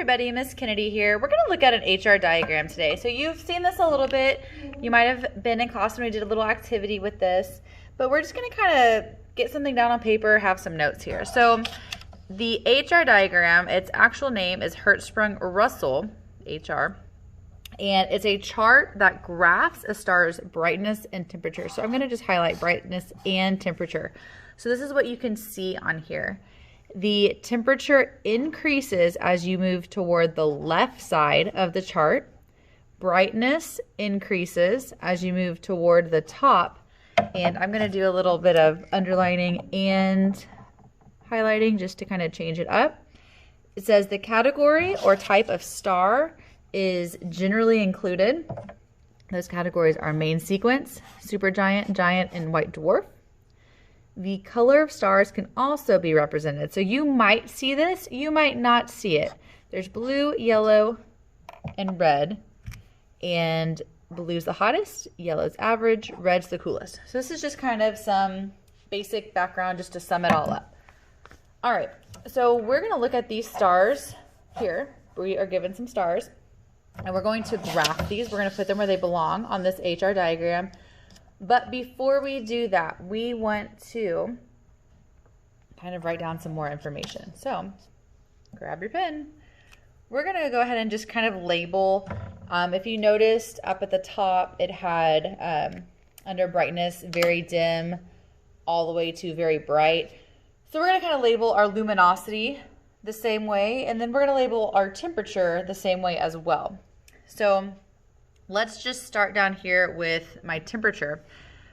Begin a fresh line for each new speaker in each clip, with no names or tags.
everybody, Miss Kennedy here. We're going to look at an HR diagram today. So you've seen this a little bit. You might have been in class when we did a little activity with this, but we're just going to kind of get something down on paper, have some notes here. So the HR diagram, its actual name is Hertzsprung-Russell HR, and it's a chart that graphs a star's brightness and temperature. So I'm going to just highlight brightness and temperature. So this is what you can see on here. The temperature increases as you move toward the left side of the chart. Brightness increases as you move toward the top. And I'm going to do a little bit of underlining and highlighting just to kind of change it up. It says the category or type of star is generally included. Those categories are main sequence, supergiant, giant, and white dwarf. The color of stars can also be represented. So you might see this, you might not see it. There's blue, yellow, and red. And blue's the hottest, yellow's average, red's the coolest. So this is just kind of some basic background just to sum it all up. All right, so we're gonna look at these stars here. We are given some stars, and we're going to graph these. We're gonna put them where they belong on this HR diagram. But before we do that, we want to kind of write down some more information. So grab your pen. We're going to go ahead and just kind of label. If you noticed up at the top, it had under brightness, very dim, all the way to very bright. So we're going to kind of label our luminosity the same way, and then we're going to label our temperature the same way as well. So let's just start down here with my temperature.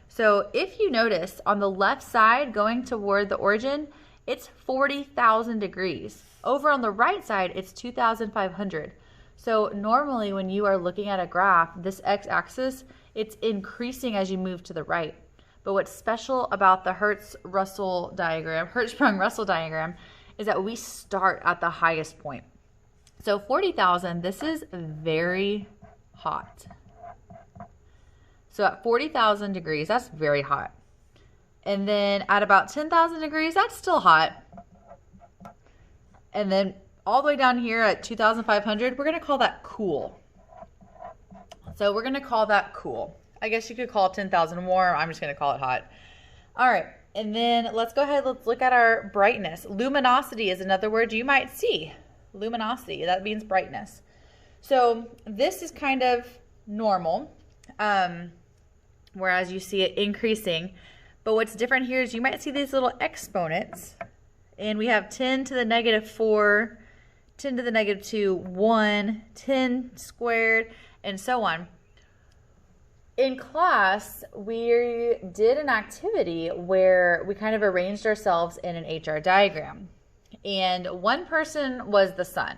So if you notice on the left side going toward the origin, it's 40,000 degrees. Over on the right side, it's 2,500. So normally when you are looking at a graph, this x-axis, it's increasing as you move to the right. But what's special about the Hertzsprung-Russell diagram is that we start at the highest point. So 40,000, this is very hot. So at 40,000 degrees, that's very hot. And then at about 10,000 degrees, that's still hot. And then all the way down here at 2,500, we're going to call that cool. So we're going to call that cool. I guess you could call it 10,000 warm. I'm just going to call it hot. All right. And then let's go ahead. Let's look at our brightness. Luminosity is another word you might see. Luminosity. That means brightness. So this is kind of normal, whereas you see it increasing. But what's different here is you might see these little exponents, and we have 10 to the negative 4, 10 to the negative 2, 1, 10 squared, and so on. In class, we did an activity where we kind of arranged ourselves in an HR diagram. And one person was the sun.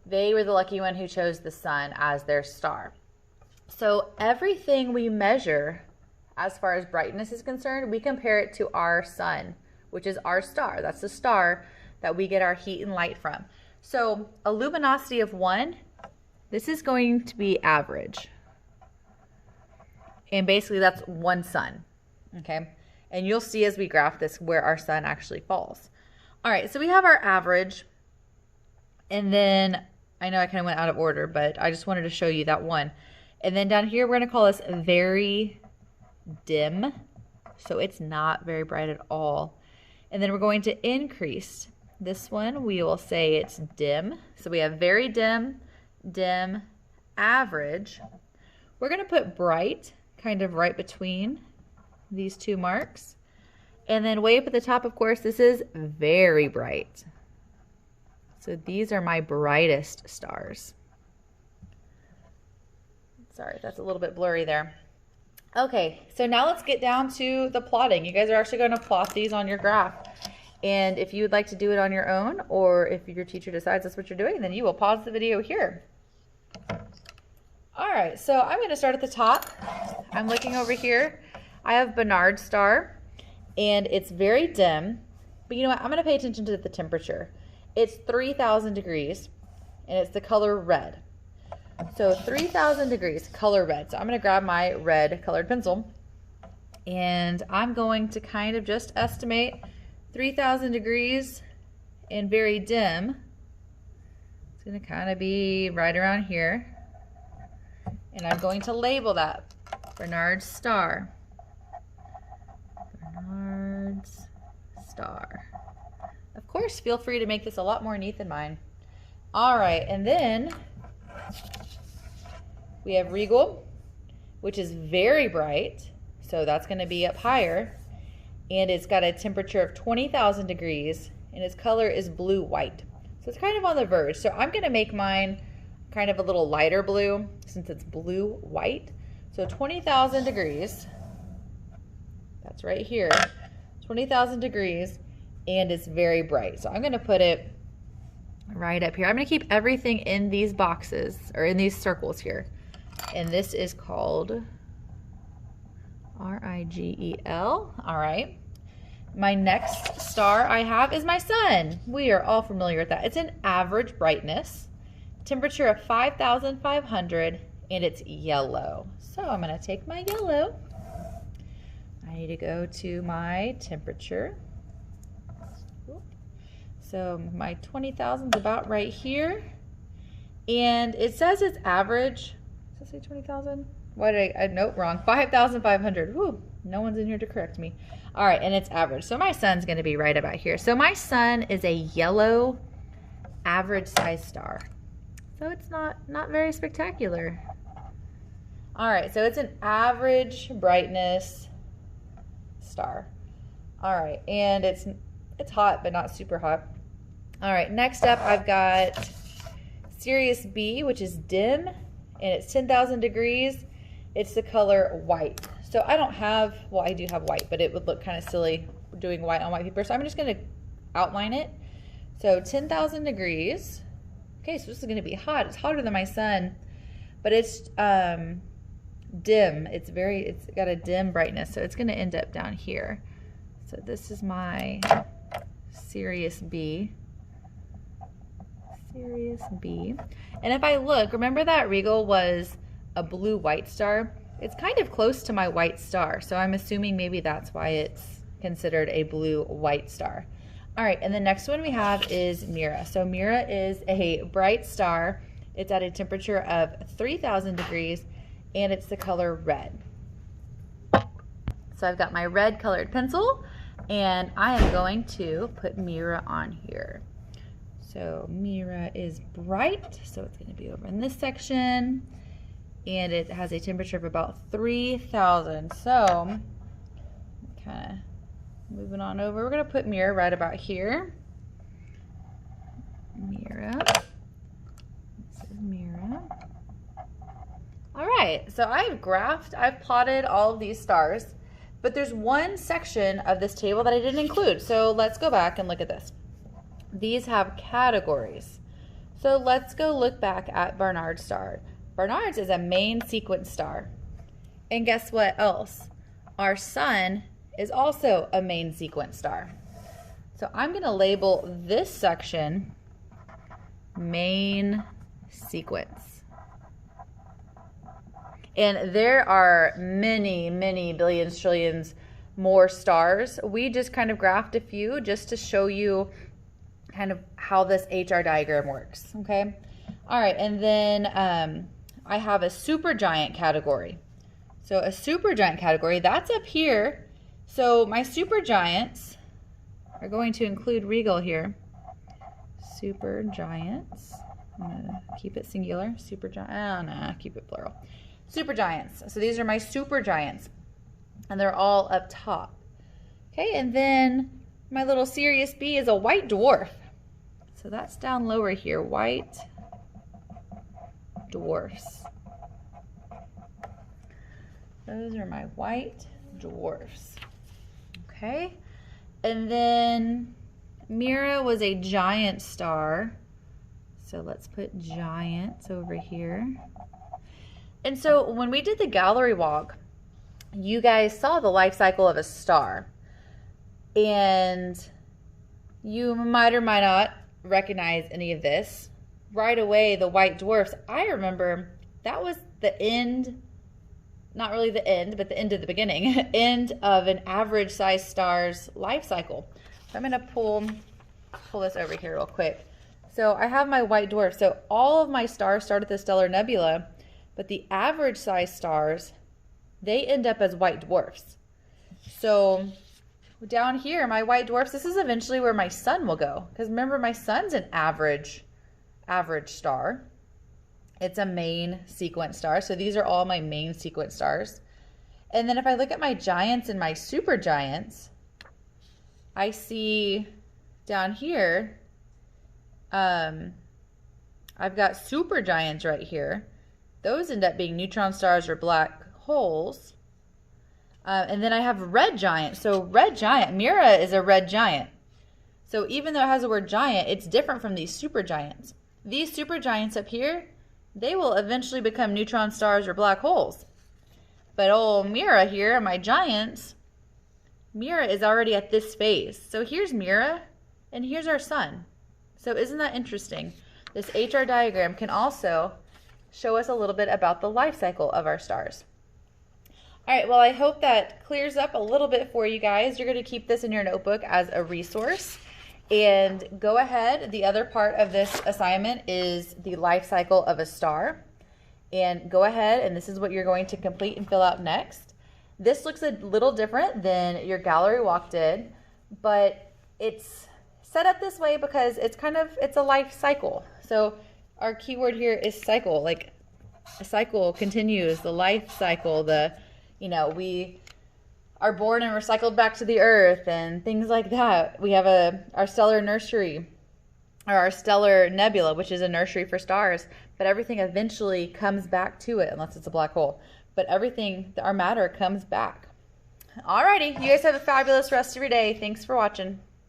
They were the lucky one who chose the sun as their star. So everything we measure as far as brightness is concerned, we compare it to our sun, which is our star. That's the star that we get our heat and light from. So a luminosity of 1, this is going to be average. And basically that's one sun, okay? And you'll see as we graph this where our sun actually falls. All right, so we have our average, and then I know I kind of went out of order, but I just wanted to show you that one. And then down here, we're going to call this very dim. So it's not very bright at all. And then we're going to increase this one. We will say it's dim. So we have very dim, dim, average. We're going to put bright kind of right between these two marks. And then way up at the top, of course, this is very bright. So these are my brightest stars. Sorry, that's a little bit blurry there. Okay, so now let's get down to the plotting. You guys are actually going to plot these on your graph. And if you would like to do it on your own, or if your teacher decides that's what you're doing, then you will pause the video here. All right, so I'm going to start at the top. I'm looking over here. I have Barnard star, and it's very dim. But you know what? I'm going to pay attention to the temperature. It's 3,000 degrees, and it's the color red. So 3,000 degrees, color red. So I'm going to grab my red colored pencil, and I'm going to kind of just estimate 3,000 degrees and very dim. It's going to kind of be right around here. And I'm going to label that Barnard's star. Barnard's star. Of course, feel free to make this a lot more neat than mine. All right, and then we have Regal, which is very bright. So that's going to be up higher. And it's got a temperature of 20,000 degrees. And its color is blue-white. So it's kind of on the verge. So I'm going to make mine kind of a little lighter blue since it's blue-white. So 20,000 degrees. That's right here. 20,000 degrees. And it's very bright. So I'm going to put it right up here. I'm going to keep everything in these boxes or in these circles here. And this is called R-I-G-E-L. All right. My next star I have is my sun. We are all familiar with that. It's an average brightness, temperature of 5,500, and it's yellow. So I'm going to take my yellow. I need to go to my temperature. So my 20,000 is about right here. And it says it's average. Does it say 20,000? Why did I nope, wrong. 5,500. Whew, no one's in here to correct me. All right, and it's average. So my sun's going to be right about here. So my sun is a yellow average size star. So it's not very spectacular. All right, so it's an average brightness star. All right, and it's hot, but not super hot. All right, next up I've got Sirius B, which is dim, and it's 10,000 degrees. It's the color white. So I don't have, well, I do have white, but it would look kind of silly doing white on white paper. So I'm just going to outline it. So 10,000 degrees. Okay, so this is going to be hot. It's hotter than my sun, but it's dim. It's got a dim brightness. So it's going to end up down here. So this is my Sirius B. Sirius B. And if I look, remember that Regal was a blue-white star? It's kind of close to my white star, so I'm assuming maybe that's why it's considered a blue-white star. All right, and the next one we have is Mira. So Mira is a bright star. It's at a temperature of 3,000 degrees, and it's the color red. So I've got my red colored pencil, and I am going to put Mira on here. So Mira is bright, so it's going to be over in this section. And it has a temperature of about 3,000. So, kind of moving on over. We're going to put Mira right about here. Mira. This is Mira. All right, so I've plotted all of these stars, but there's one section of this table that I didn't include. So let's go back and look at this. These have categories. So let's go look back at Barnard's star. Barnard's is a main sequence star. And guess what else? Our sun is also a main sequence star. So I'm going to label this section main sequence. And there are many, many billions, trillions more stars. We just kind of graphed a few just to show you kind of how this HR diagram works, okay? All right, and then I have a supergiant category. So a supergiant category, that's up here. So my supergiants are going to include Regal here. Supergiants. I'm gonna keep it singular. Supergiant. Oh, no, keep it plural. Supergiants. So these are my supergiants, and they're all up top. Okay, and then my little Sirius B is a white dwarf. So that's down lower here. White dwarfs. Those are my white dwarfs. Okay, and then Mira was a giant star. So let's put giants over here. And so when we did the gallery walk, you guys saw the life cycle of a star. And you might or might not recognize any of this. Right away, the white dwarfs, I remember that was the end, not really the end, but the end of the beginning, end of an average size star's life cycle. So I'm going to pull this over here real quick So I have my white dwarf. So all of my stars start at the stellar nebula, but the average size stars, they end up as white dwarfs. So down here, my white dwarfs, this is eventually where my sun will go. Because remember, my sun's an average star. It's a main sequence star. So these are all my main sequence stars. And then if I look at my giants and my supergiants, I see down here, I've got supergiants right here. Those end up being neutron stars or black holes. And then I have red giant. So red giant, Mira is a red giant. So even though it has the word giant, it's different from these supergiants. These supergiants up here, they will eventually become neutron stars or black holes. But old Mira here, my giants, Mira is already at this phase. So here's Mira, and here's our sun. So isn't that interesting? This HR diagram can also show us a little bit about the life cycle of our stars. All right, well, I hope that clears up a little bit for you guys. You're going to keep this in your notebook as a resource. And go ahead, the other part of this assignment is the life cycle of a star. And go ahead, and this is what you're going to complete and fill out next. This looks a little different than your gallery walk did, but it's set up this way because it's a life cycle. So our keyword here is cycle, like a cycle continues, the life cycle, we are born and recycled back to the earth and things like that. We have our stellar nursery, or our stellar nebula, which is a nursery for stars, but everything eventually comes back to it unless it's a black hole. But everything, our matter comes back. Alrighty, you guys have a fabulous rest of your day. Thanks for watching.